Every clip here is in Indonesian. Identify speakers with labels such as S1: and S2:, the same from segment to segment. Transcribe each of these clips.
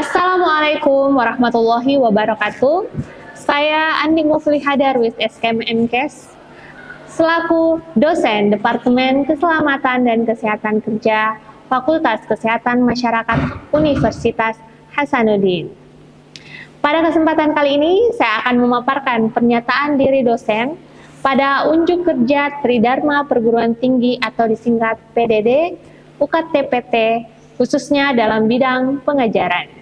S1: Assalamualaikum warahmatullahi wabarakatuh. Saya Andi Mufliha Darwis SKM MKes selaku dosen Departemen Keselamatan dan Kesehatan Kerja Fakultas Kesehatan Masyarakat Universitas Hasanuddin. Pada kesempatan kali ini saya akan memaparkan pernyataan diri dosen pada unjuk kerja Tridharma Perguruan Tinggi atau disingkat PDD UKT-PT khususnya dalam bidang pengajaran.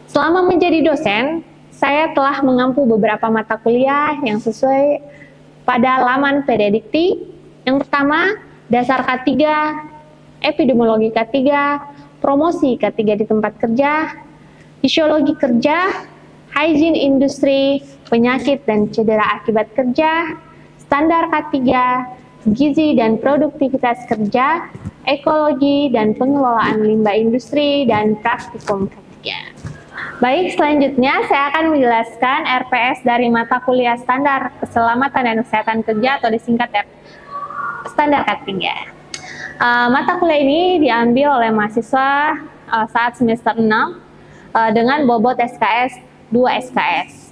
S1: Selama menjadi dosen, saya telah mengampu beberapa mata kuliah yang sesuai pada laman PDDikti. Yang pertama, dasar K3, epidemiologi K3, promosi K3 di tempat kerja, fisiologi kerja, hygiene industri, penyakit dan cedera akibat kerja, standar K3, gizi dan produktivitas kerja, ekologi dan pengelolaan limbah industri, dan praktikum K3. Baik, selanjutnya saya akan menjelaskan RPS dari mata kuliah standar keselamatan dan kesehatan kerja atau disingkat standar K3. Mata kuliah ini diambil oleh mahasiswa saat semester 6 dengan bobot SKS 2 SKS.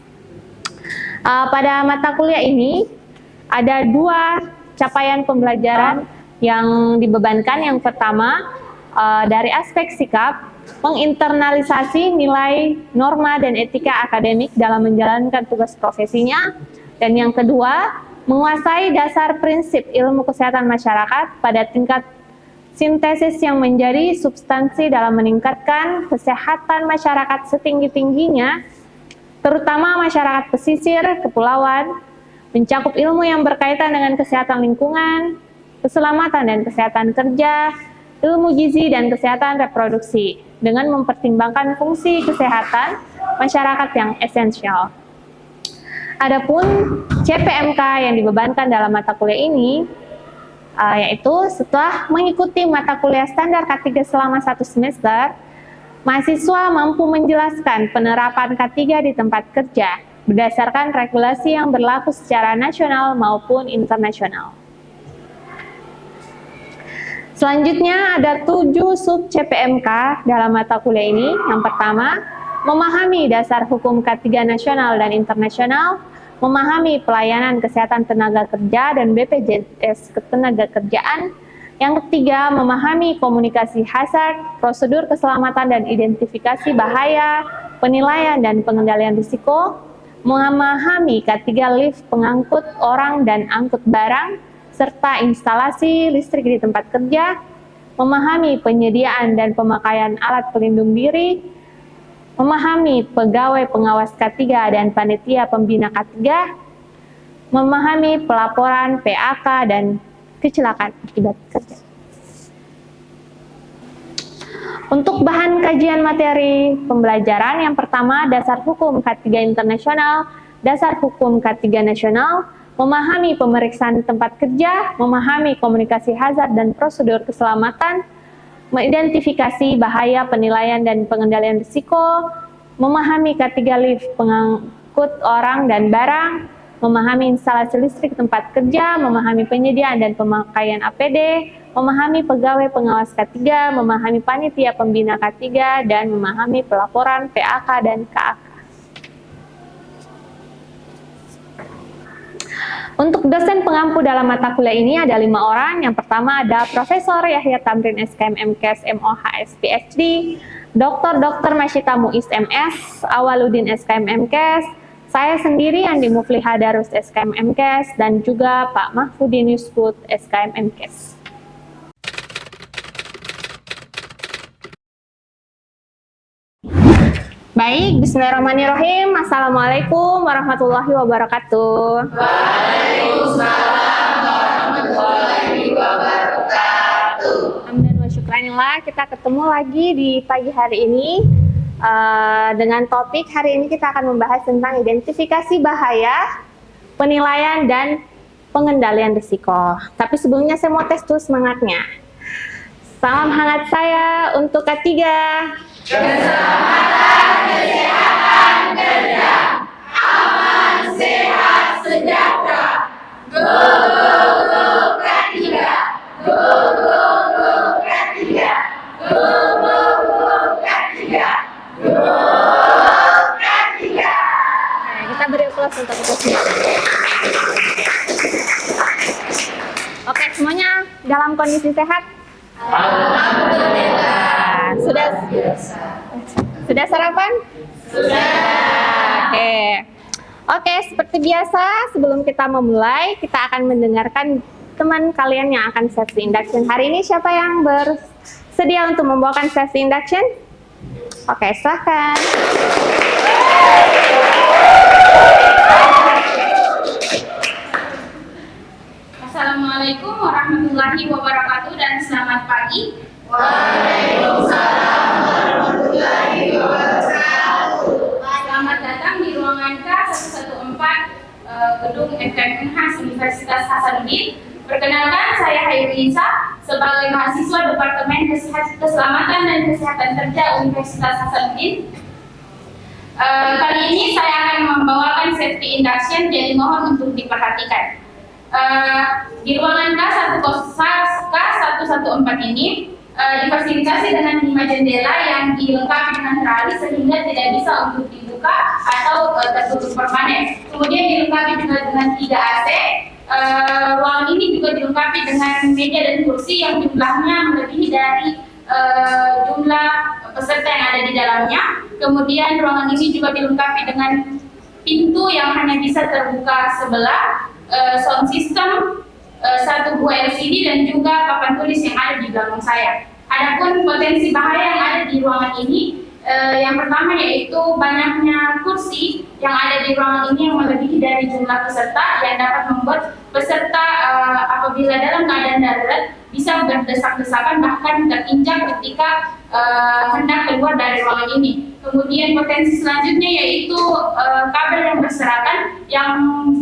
S1: Pada mata kuliah ini ada dua capaian pembelajaran yang dibebankan. Yang pertama, dari aspek sikap, menginternalisasi nilai, norma, dan etika akademik dalam menjalankan tugas profesinya. Dan yang kedua, menguasai dasar prinsip ilmu kesehatan masyarakat pada tingkat sintesis yang menjadi substansi dalam meningkatkan kesehatan masyarakat setinggi-tingginya, terutama masyarakat pesisir, kepulauan, mencakup ilmu yang berkaitan dengan kesehatan lingkungan, keselamatan dan kesehatan kerja, ilmu gizi dan kesehatan reproduksi, dengan mempertimbangkan fungsi kesehatan masyarakat yang esensial. Adapun CPMK yang dibebankan dalam mata kuliah ini, yaitu setelah mengikuti mata kuliah standar K3 selama 1 semester, mahasiswa mampu menjelaskan penerapan K3 di tempat kerja berdasarkan regulasi yang berlaku secara nasional maupun internasional. Selanjutnya ada 7 sub CPMK dalam mata kuliah ini. Yang pertama, memahami dasar hukum K3 nasional dan internasional, memahami pelayanan kesehatan tenaga kerja dan BPJS Ketenagakerjaan. Yang ketiga, memahami komunikasi hazard, prosedur keselamatan dan identifikasi bahaya, penilaian dan pengendalian risiko, memahami K3 lift pengangkut orang dan angkut barang, serta instalasi listrik di tempat kerja, memahami penyediaan dan pemakaian alat pelindung diri, memahami pegawai pengawas K3 dan panitia pembina K3, memahami pelaporan PAK dan kecelakaan akibat kerja. Untuk bahan kajian materi pembelajaran, yang pertama dasar hukum K3 internasional, dasar hukum K3 nasional, memahami pemeriksaan tempat kerja, memahami komunikasi hazard dan prosedur keselamatan, mengidentifikasi bahaya, penilaian dan pengendalian risiko, memahami K3 lift pengangkut orang dan barang, memahami instalasi listrik tempat kerja, memahami penyediaan dan pemakaian APD, memahami pegawai pengawas K3, memahami panitia pembina K3, dan memahami pelaporan PAK dan KAK. Untuk dosen pengampu dalam mata kuliah ini ada 5 orang. Yang pertama ada Profesor Yahya Tamrin SKM MKes MOHS PhD, Dr. Masyita Muiz MS, Awaludin SKM MKes, saya sendiri Andi Mufliha Darwis SKM MKes, dan juga Pak Mahfudin Yuskut SKM MKes. Baik, bismillahirrahmanirrahim. Assalamualaikum warahmatullahi wabarakatuh.
S2: Waalaikumsalam warahmatullahi wabarakatuh.
S1: Hamdan wa syukranillah, kita ketemu lagi di pagi hari ini dengan topik hari ini kita akan membahas tentang identifikasi bahaya, penilaian, dan pengendalian risiko. Tapi sebelumnya saya mau tes dulu semangatnya. Salam hangat saya untuk ketiga.
S2: Keselamatan, kesehatan, kerja, aman, sehat, sejahtera. Go, go, go, K3. Go, go, go, K3. Go, go, go, K3. Go, K3.
S1: Nah, kita beri aplaus untuk itu semua. Oke, semuanya dalam kondisi sehat?
S2: Alhamdulillah.
S1: Sudah sarapan?
S2: Sudah.
S1: Oke, seperti biasa sebelum kita memulai, kita akan mendengarkan teman kalian yang akan sesi induction. Hari ini siapa yang bersedia untuk membawakan sesi induction? Oke, silahkan.
S3: Assalamualaikum warahmatullahi wabarakatuh dan selamat pagi.
S2: Waalaikumsalam warahmatullahi wabarakatuh.
S3: Selamat datang di ruangan K114 Gedung FKM Unhas Universitas Hasanuddin. Perkenalkan, saya Hairunisa sebagai mahasiswa Departemen Keselamatan dan Kesehatan Kerja Universitas Hasanuddin. Kali ini saya akan membawakan safety induction, jadi mohon untuk diperhatikan. Di ruangan K114 ini difasilitasi dengan 5 jendela yang dilengkapi dengan trali sehingga tidak bisa untuk dibuka atau tertutup permanen. Kemudian dilengkapi juga dengan 3 AC. Ruangan ini juga dilengkapi dengan meja dan kursi yang jumlahnya melebihi dari jumlah peserta yang ada di dalamnya. Kemudian ruangan ini juga dilengkapi dengan pintu yang hanya bisa terbuka sebelah, sound system, 1 buah LCD dan juga papan tulis yang ada di belakang saya. Adapun potensi bahaya yang ada di ruangan ini, yang pertama yaitu banyaknya kursi yang ada di ruangan ini yang melebihi dari jumlah peserta yang dapat membuat peserta apabila dalam keadaan darurat bisa berdesak-desakan bahkan terinjak ketika hendak keluar dari ruangan ini. Kemudian potensi selanjutnya yaitu kabel yang berserakan yang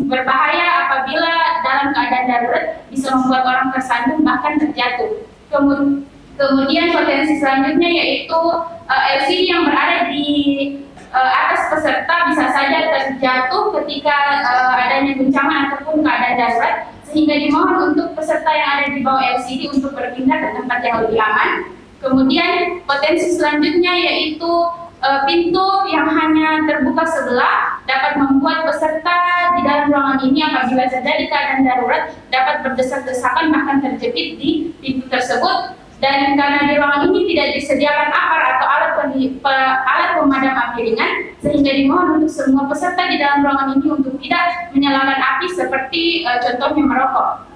S3: berbahaya apabila dalam keadaan darurat bisa membuat orang tersandung bahkan terjatuh. Kemudian potensi selanjutnya yaitu LCD yang berada di atas peserta bisa saja terjatuh ketika adanya guncangan ataupun keadaan darurat, sehingga dimohon untuk peserta yang ada di bawah LCD untuk berpindah ke tempat yang lebih aman. Kemudian potensi selanjutnya yaitu pintu yang hanya terbuka sebelah dapat membuat peserta di dalam ruangan ini apabila terjadi keadaan darurat dapat berdesak-desakan bahkan terjepit di pintu tersebut. Dan karena di ruangan ini tidak disediakan apar atau alat pemadam api ringan, sehingga dimohon untuk semua peserta di dalam ruangan ini untuk tidak menyalakan api seperti contohnya merokok.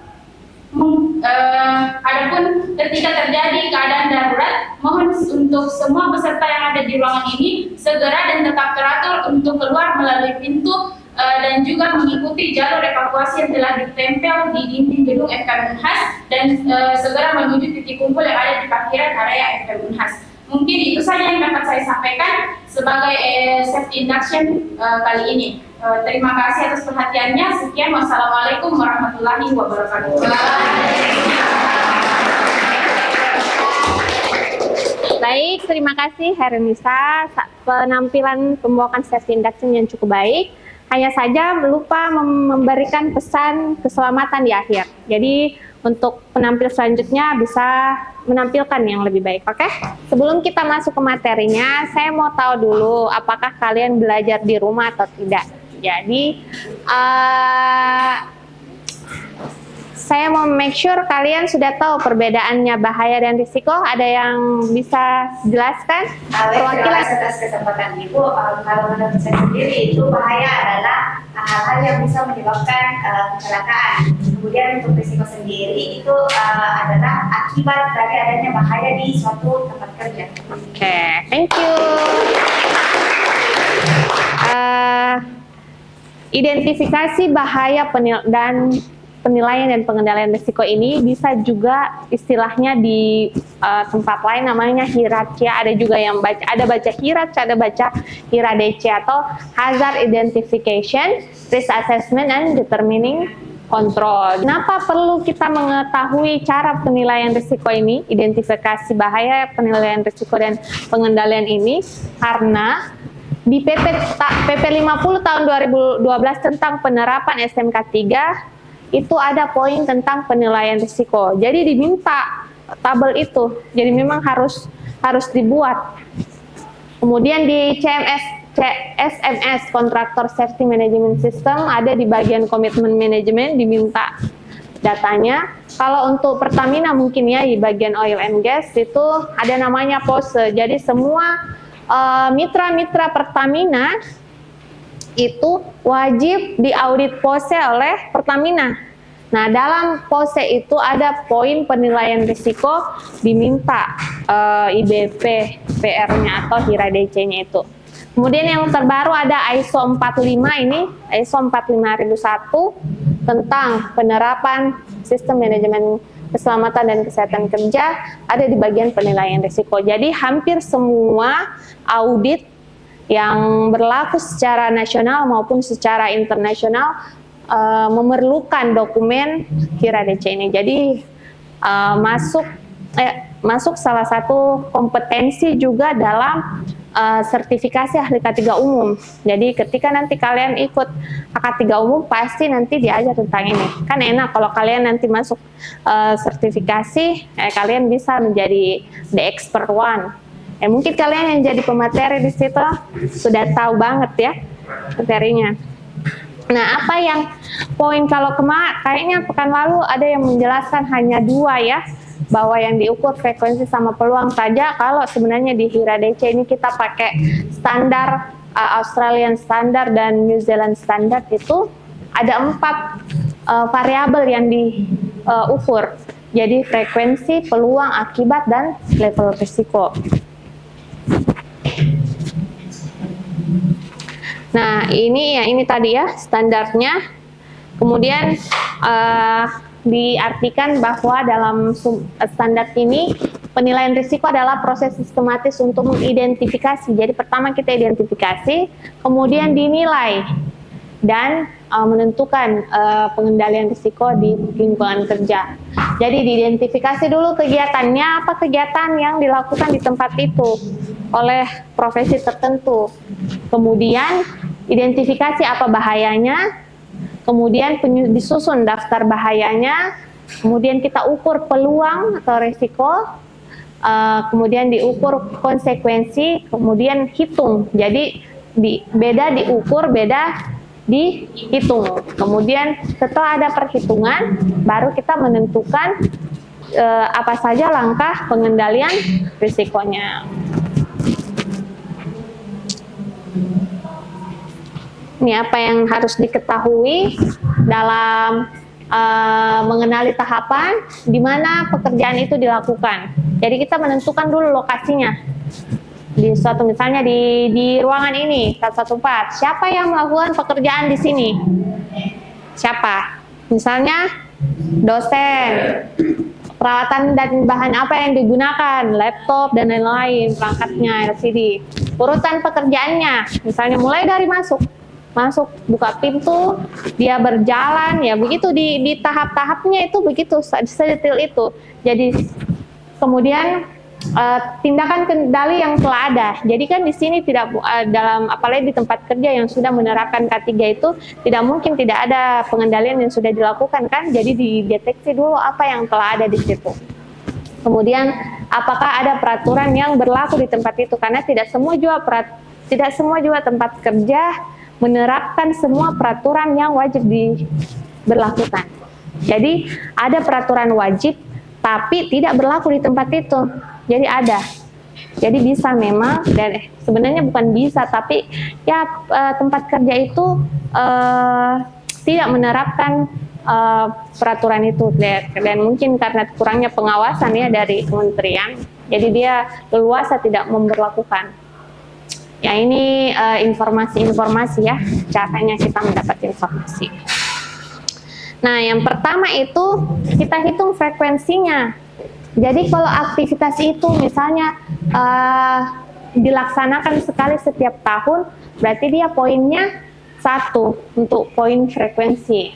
S3: Adapun ketika terjadi keadaan darurat, mohon untuk semua peserta yang ada di ruangan ini segera dan tetap teratur untuk keluar melalui pintu dan juga mengikuti jalur evakuasi yang telah ditempel di dinding gedung FKM Unhas dan segera menuju titik kumpul yang ada di parkiran area FKM Unhas. Mungkin itu saja yang dapat saya sampaikan sebagai safety induction kali ini. Terima kasih atas perhatiannya. Sekian, wassalamualaikum warahmatullahi wabarakatuh.
S1: Baik, terima kasih Hairunisa. Penampilan pembawakan safety induction yang cukup baik. Hanya saja lupa memberikan pesan keselamatan di akhir. Jadi untuk penampil selanjutnya bisa menampilkan yang lebih baik, oke? Sebelum kita masuk ke materinya, saya mau tahu dulu apakah kalian belajar di rumah atau tidak. Jadi saya mau make sure kalian sudah tahu perbedaannya bahaya dan risiko. Ada yang bisa jelaskan?
S4: Perwakilan atas kesempatan Ibu, kalau menurut saya sendiri itu bahaya adalah hal-hal yang bisa menyebabkan kecelakaan. Kemudian untuk risiko sendiri itu adalah akibat dari adanya bahaya di suatu tempat kerja.
S1: Oke, thank you. Identifikasi bahaya dan penilaian dan pengendalian risiko ini bisa juga istilahnya di tempat lain namanya HIRAC-nya. Ada juga yang baca HIRAC, ada baca HIRADC atau Hazard Identification, Risk Assessment and Determining Control. Kenapa perlu kita mengetahui cara penilaian risiko ini, identifikasi bahaya, penilaian risiko dan pengendalian ini? Karena di PP 50 tahun 2012 tentang penerapan SMK 3 itu ada poin tentang penilaian risiko. Jadi diminta tabel itu. Jadi memang harus dibuat. Kemudian di SMS Contractor Safety Management System ada di bagian komitmen manajemen diminta datanya. Kalau untuk Pertamina mungkin ya di bagian oil and gas itu ada namanya POSE. Jadi semua mitra-mitra Pertamina itu wajib diaudit POSE oleh Pertamina. Nah, dalam POSE itu ada poin penilaian risiko diminta IBP PR-nya atau HIRADC-nya itu. Kemudian yang terbaru ada ISO 45 ini, ISO 45001 tentang penerapan sistem manajemen keselamatan dan kesehatan kerja ada di bagian penilaian risiko. Jadi hampir semua audit yang berlaku secara nasional maupun secara internasional memerlukan dokumen HIRADC ini. Jadi masuk salah satu kompetensi juga dalam sertifikasi ahli K3 umum. Jadi ketika nanti kalian ikut K3 umum pasti nanti diajar tentang ini. Kan enak kalau kalian nanti masuk sertifikasi, kalian bisa menjadi the expert one. Mungkin kalian yang jadi pemateri di situ sudah tahu banget ya materinya. Nah, apa yang poin kalau kayaknya pekan lalu ada yang menjelaskan hanya 2 ya, bahwa yang diukur frekuensi sama peluang saja. Kalau sebenarnya di HIRADC ini kita pakai standar Australian Standard dan New Zealand Standard itu ada 4 variabel yang diukur. Jadi frekuensi, peluang, akibat, dan level risiko. Nah, ini tadi ya standarnya. Kemudian diartikan bahwa dalam standar ini penilaian risiko adalah proses sistematis untuk mengidentifikasi. Jadi pertama kita identifikasi, kemudian dinilai dan menentukan pengendalian risiko di lingkungan kerja. Jadi diidentifikasi dulu kegiatannya, apa kegiatan yang dilakukan di tempat itu oleh profesi tertentu. Kemudian identifikasi apa bahayanya, kemudian disusun daftar bahayanya, kemudian kita ukur peluang atau risiko, kemudian diukur konsekuensi, kemudian hitung. Jadi beda diukur, beda dihitung. Kemudian setelah ada perhitungan, baru kita menentukan apa saja langkah pengendalian risikonya. Ini apa yang harus diketahui dalam mengenali tahapan di mana pekerjaan itu dilakukan. Jadi kita menentukan dulu lokasinya. Di suatu misalnya di ruangan ini 114, siapa yang melakukan pekerjaan di sini? Siapa? Misalnya dosen. Peralatan dan bahan apa yang digunakan? Laptop dan lain-lain, perangkatnya, LCD. Urutan pekerjaannya, misalnya mulai dari masuk, buka pintu, dia berjalan, ya begitu di tahap-tahapnya itu begitu sedetail itu. Jadi kemudian tindakan kendali yang telah ada. Jadi kan di sini tidak dalam apalagi di tempat kerja yang sudah menerapkan K3 itu tidak mungkin tidak ada pengendalian yang sudah dilakukan kan. Jadi dideteksi dulu apa yang telah ada di situ. Kemudian apakah ada peraturan yang berlaku di tempat itu, karena tidak semua juga tempat kerja menerapkan semua peraturan yang wajib diberlakukan. Jadi ada peraturan wajib tapi tidak berlaku di tempat itu. Jadi ada. Jadi bisa memang, dan sebenarnya bukan bisa, tapi ya tempat kerja itu tidak menerapkan peraturan itu, dan mungkin karena kurangnya pengawasan ya dari kementerian, jadi dia leluasa tidak memberlakukan. Ya ini informasi-informasi ya, caranya kita mendapat informasi. Nah, yang pertama itu kita hitung frekuensinya. Jadi kalau aktivitas itu misalnya dilaksanakan sekali setiap tahun, berarti dia poinnya 1 untuk poin frekuensi.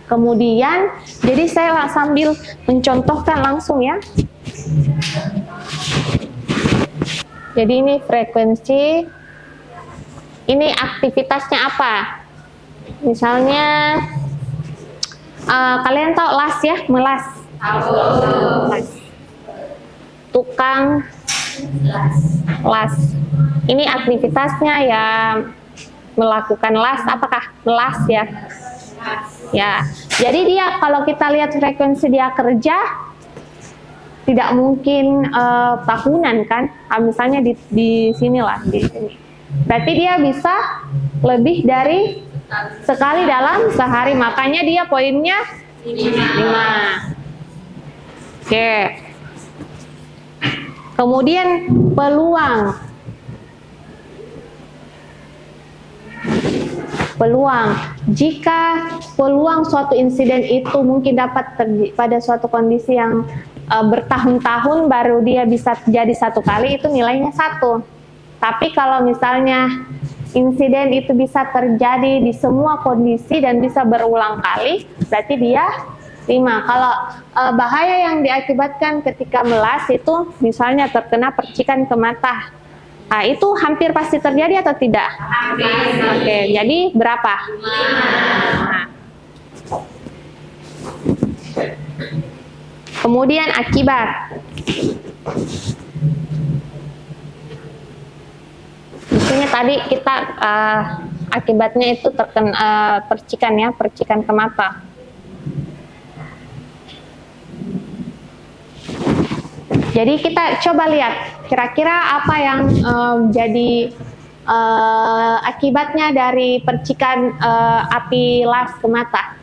S1: Kemudian, jadi saya sambil mencontohkan langsung ya. Jadi ini frekuensi, ini aktivitasnya apa? Misalnya, kalian tahu las ya, melas. Las. Tukang las. Ini aktivitasnya ya melakukan las, apakah melas ya? Ya. Jadi dia kalau kita lihat frekuensi dia kerja tidak mungkin tahunan kan? Misalnya di sinilah di sini. Berarti dia bisa lebih dari sekali dalam sehari, makanya dia poinnya 5. Oke. Kemudian peluang. Jika peluang suatu insiden itu mungkin dapat terjadi pada suatu kondisi yang bertahun-tahun baru dia bisa terjadi 1 kali, itu nilainya 1. Tapi kalau misalnya insiden itu bisa terjadi di semua kondisi dan bisa berulang kali, berarti dia 5. Kalau bahaya yang diakibatkan ketika melas itu misalnya terkena percikan ke mata, nah, itu hampir pasti terjadi atau tidak?
S2: Hampir.
S1: Oke, jadi berapa? 5. Kemudian akibat. Di sini tadi kita akibatnya itu terkena percikan ya, percikan ke mata. Jadi kita coba lihat kira-kira apa yang jadi akibatnya dari percikan api las ke mata.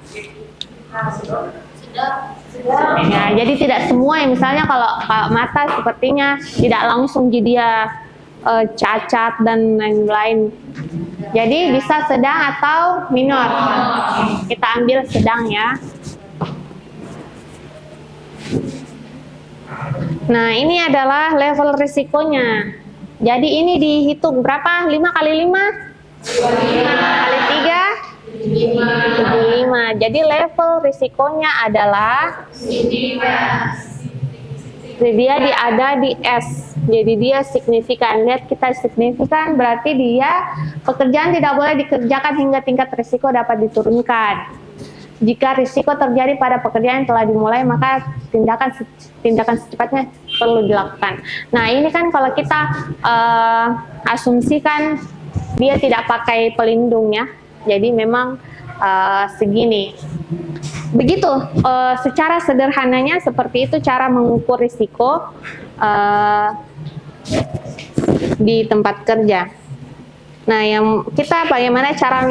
S1: Ya, jadi tidak semua ya, misalnya kalau mata sepertinya tidak langsung jadi dia cacat dan lain-lain. Jadi bisa sedang atau minor. Kita ambil sedang ya. Nah, ini adalah level risikonya. Jadi ini dihitung berapa? 5 kali 5? 5 kali 3? 75. Jadi level risikonya adalah dia ada di S. Jadi dia signifikan. Lihat, kita signifikan berarti dia pekerjaan tidak boleh dikerjakan hingga tingkat risiko dapat diturunkan. Jika risiko terjadi pada pekerjaan yang telah dimulai, maka tindakan secepatnya perlu dilakukan. Nah, ini kan kalau kita asumsikan dia tidak pakai pelindung ya, jadi memang segini. Begitu, secara sederhananya seperti itu cara mengukur risiko di tempat kerja. Nah, yang kita bagaimana cara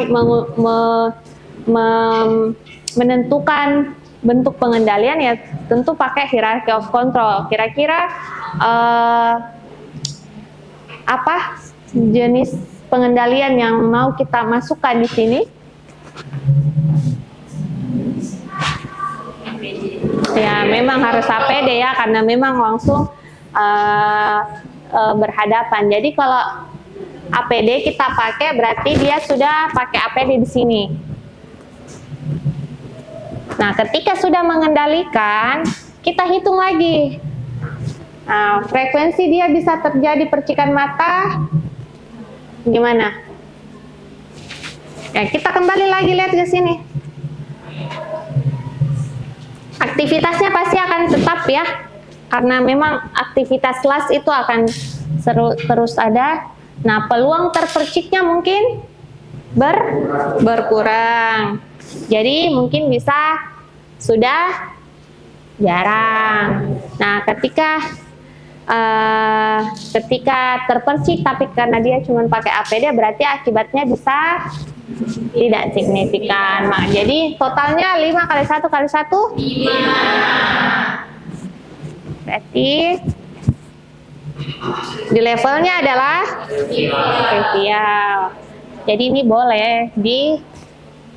S1: menentukan bentuk pengendalian ya, tentu pakai hierarchy of control. Kira-kira apa jenis pengendalian yang mau kita masukkan di sini? Ya, memang harus APD ya, karena memang langsung berhadapan. Jadi kalau APD kita pakai berarti dia sudah pakai APD di sini. Nah, ketika sudah mengendalikan, kita hitung lagi. Nah, frekuensi dia bisa terjadi percikan mata, gimana? Ya, kita kembali lagi lihat ke sini. Aktivitasnya pasti akan tetap ya, karena memang aktivitas las itu akan terus ada. Nah, peluang terperciknya mungkin berkurang. Jadi mungkin bisa sudah jarang. Nah, ketika terpercik tapi karena dia cuma pakai APD, berarti akibatnya bisa tidak signifikan. Nah, jadi totalnya 5 kali 1 kali 1? 5. Berarti di levelnya adalah trivial. Jadi ini boleh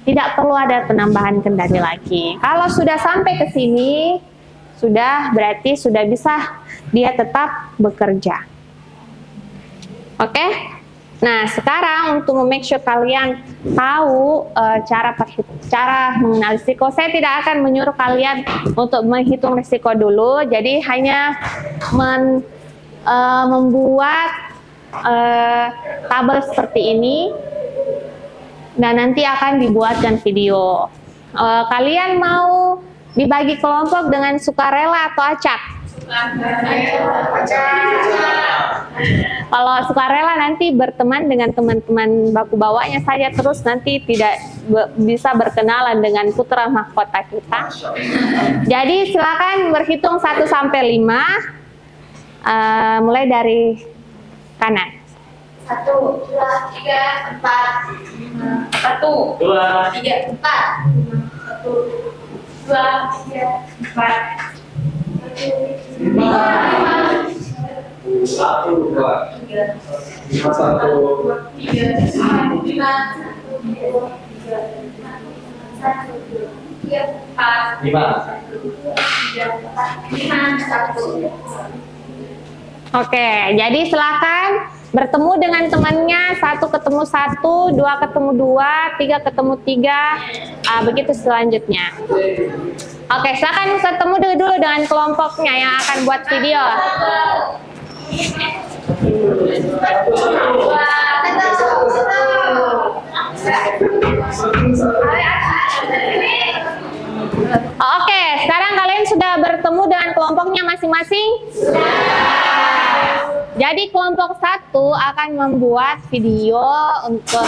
S1: tidak perlu ada penambahan kendali lagi. Kalau sudah sampai ke sini, sudah berarti sudah bisa dia tetap bekerja. Oke? Nah, sekarang untuk make sure kalian tahu cara mengenal risiko, saya tidak akan menyuruh kalian untuk menghitung risiko dulu. Jadi hanya membuat tabel seperti ini dan nanti akan dibuatkan video. Kalian mau dibagi kelompok dengan sukarela atau acak? Kalau sukarela nanti berteman dengan teman-teman baku bawanya saja, terus nanti tidak bisa berkenalan dengan putra mahkota kita. Jadi silakan berhitung 1 sampai 5, mulai dari kanan.
S4: 1, 2, 3, 4, 5.
S3: 1,
S2: 2,
S3: 3, 4.
S4: 1, 2, 3, 4.
S2: 5, 1, 2, 5, 1.
S1: Oke, jadi silakan bertemu dengan temannya, 1 ketemu 1, 2 ketemu 2, 3 ketemu 3, begitu selanjutnya. Oke, silakan ketemu dulu dengan kelompoknya yang akan buat video. Oke, sekarang kalian sudah bertemu dengan kelompoknya masing-masing? Jadi kelompok 1 akan membuat video untuk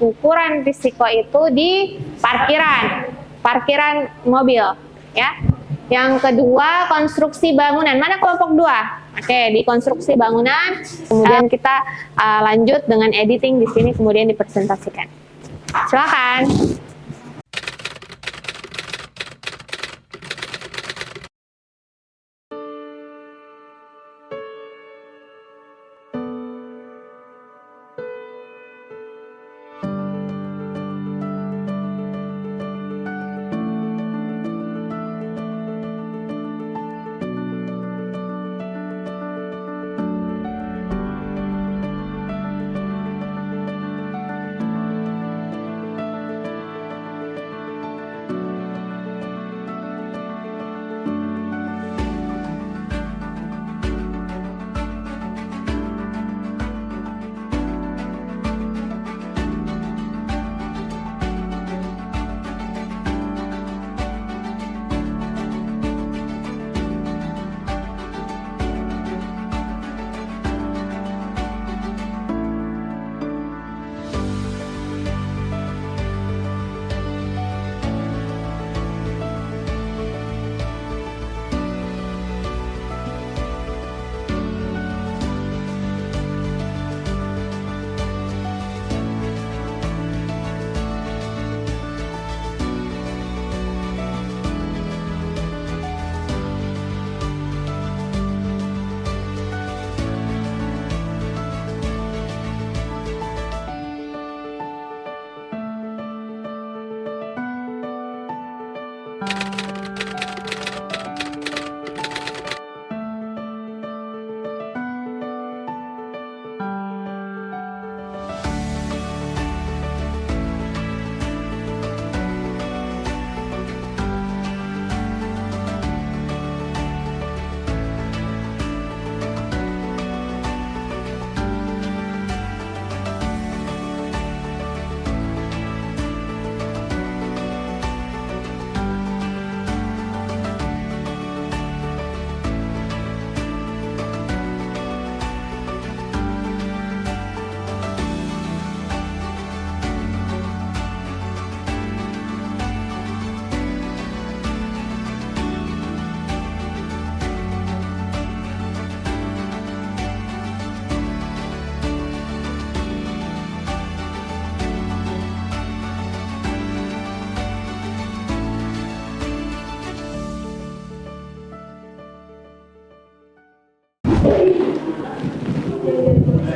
S1: ukuran risiko itu di parkiran mobil, ya. Yang kedua, konstruksi bangunan. Mana kelompok 2? Oke, di konstruksi bangunan. Kemudian kita lanjut dengan editing di sini, kemudian dipresentasikan. Silakan.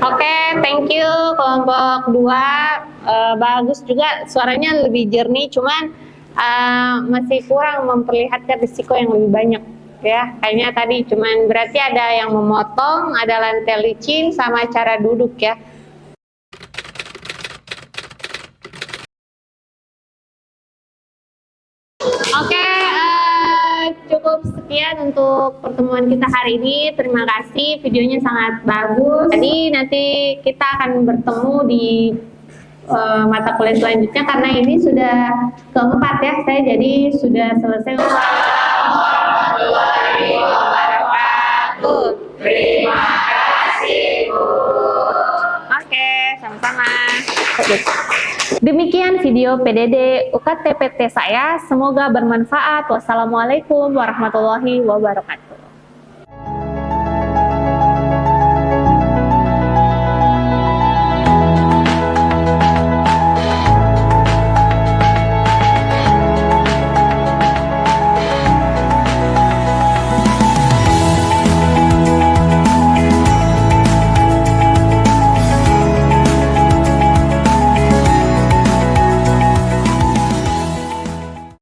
S1: Oke, thank you kelompok 2. bagus juga, suaranya lebih jernih, cuman masih kurang memperlihatkan risiko yang lebih banyak ya. Kayaknya tadi cuman berarti ada yang memotong, ada lantai licin sama cara duduk ya. Oke, cukup sekian untuk pertemuan kita hari ini. Terima kasih, videonya sangat bagus. Jadi nanti kita akan bertemu di mata kuliah selanjutnya karena ini sudah keempat ya. Saya jadi sudah selesai. Warahmatullahi wabarakatuh. Terima kasih, Bu. Oke, sama-sama. Demikian video PDD UKTPT saya, semoga bermanfaat. Wassalamualaikum warahmatullahi wabarakatuh.